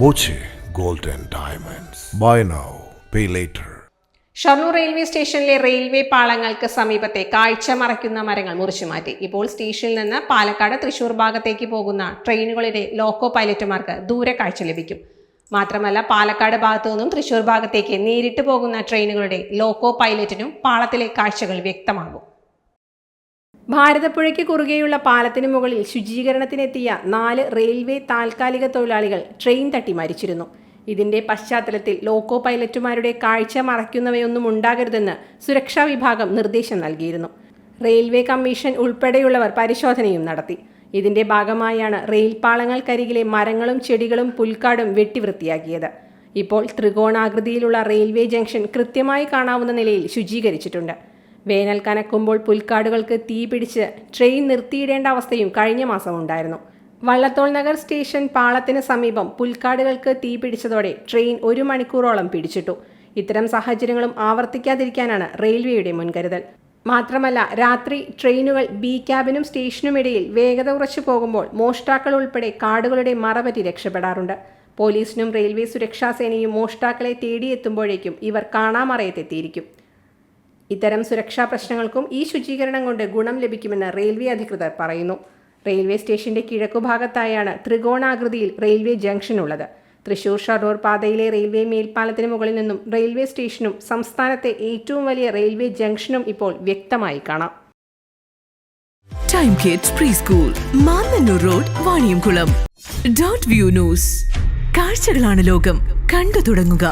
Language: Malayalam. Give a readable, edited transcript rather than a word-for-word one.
Boche Gold and Diamonds. Buy now, pay later. Shoranur railway സ്റ്റേഷനിലെ റെയിൽവേ പാളങ്ങൾക്ക് സമീപത്തെ കാഴ്ച മറയ്ക്കുന്ന മരങ്ങൾ മുറിച്ചുമാറ്റി. ഇപ്പോൾ സ്റ്റേഷനിൽ നിന്ന് പാലക്കാട് തൃശൂർ ഭാഗത്തേക്ക് പോകുന്ന ട്രെയിനുകളിലെ ലോക്കോ പൈലറ്റുമാർക്ക് ദൂരക്കാഴ്ച ലഭിക്കും. മാത്രമല്ല പാലക്കാട് ഭാഗത്തു നിന്നും തൃശൂർ ഭാഗത്തേക്ക് നേരിട്ട് പോകുന്ന ട്രെയിനുകളുടെ ലോക്കോ പൈലറ്റിനും പാളത്തിലെ കാഴ്ചകൾ വ്യക്തമാകും. ഭാരതപ്പുഴയ്ക്ക് കുറുകെയുള്ള പാലത്തിന് മുകളിൽ ശുചീകരണത്തിനെത്തിയ 4 റെയിൽവേ താൽക്കാലിക തൊഴിലാളികൾ ട്രെയിൻ തട്ടി മരിച്ചിരുന്നു. ഇതിന്റെ പശ്ചാത്തലത്തിൽ ലോക്കോ പൈലറ്റുമാരുടെ കാഴ്ച മറയ്ക്കുന്നവയൊന്നും ഉണ്ടാകരുതെന്ന് സുരക്ഷാ വിഭാഗം നിർദ്ദേശം നൽകിയിരുന്നു. റെയിൽവേ കമ്മീഷൻ ഉൾപ്പെടെയുള്ളവർ പരിശോധനയും നടത്തി. ഇതിന്റെ ഭാഗമായാണ് റെയിൽ പാളങ്ങൾക്കരികിലെ മരങ്ങളും ചെടികളും പുൽക്കാടും വെട്ടിവൃത്തിയാക്കിയത്. ഇപ്പോൾ ത്രികോണാകൃതിയിലുള്ള റെയിൽവേ ജംഗ്ഷൻ കൃത്യമായി കാണാവുന്ന നിലയിൽ ശുചീകരിച്ചിട്ടുണ്ട്. വേനൽ കനക്കുമ്പോൾ പുൽക്കാടുകൾക്ക് തീ പിടിച്ച് ട്രെയിൻ നിർത്തിയിടേണ്ട അവസ്ഥയും കഴിഞ്ഞ മാസം ഉണ്ടായിരുന്നു. വള്ളത്തോൾ നഗർ സ്റ്റേഷൻ പാളത്തിന് സമീപം പുൽക്കാടുകൾക്ക് തീ പിടിച്ചതോടെ ട്രെയിൻ 1 മണിക്കൂറോളം പിടിച്ചിട്ടു. ഇത്തരം സാഹചര്യങ്ങളും ആവർത്തിക്കാതിരിക്കാനാണ് റെയിൽവേയുടെ മുൻകരുതൽ. മാത്രമല്ല രാത്രി ട്രെയിനുകൾ ബി ക്യാബിനും സ്റ്റേഷനുമിടയിൽ വേഗത കുറച്ചു പോകുമ്പോൾ മോഷ്ടാക്കൾ ഉൾപ്പെടെ കാടുകളുടെ മറപറ്റി രക്ഷപ്പെടാറുണ്ട്. പോലീസിനും റെയിൽവേ സുരക്ഷാ സേനയും മോഷ്ടാക്കളെ തേടിയെത്തുമ്പോഴേക്കും ഇവർ കാണാമറയത്തെത്തിയിരിക്കും. ഇത്തരം സുരക്ഷാ പ്രശ്നങ്ങൾക്കും ഈ ശുചീകരണം കൊണ്ട് ഗുണം ലഭിക്കുമെന്ന് റെയിൽവേ അധികൃതർ പറയുന്നു. റെയിൽവേ സ്റ്റേഷന്റെ കിഴക്കുഭാഗത്തായാണ് ത്രികോണാകൃതിയിൽ റെയിൽവേ ജംഗ്ഷൻ ഉള്ളത്. തൃശൂർ ഷൊർണൂർ പാതയിലെ റെയിൽവേ മേൽപ്പാലത്തിന് മുകളിൽ നിന്നും റെയിൽവേ സ്റ്റേഷനും സംസ്ഥാനത്തെ ഏറ്റവും വലിയ റെയിൽവേ ജംഗ്ഷനും ഇപ്പോൾ വ്യക്തമായി കാണാം. Time kids pre school, Mannannur road, Vaniyamkulam. .view news. കാഴ്ചകളാണ് ലോകം, കണ്ടു തുടങ്ങുക.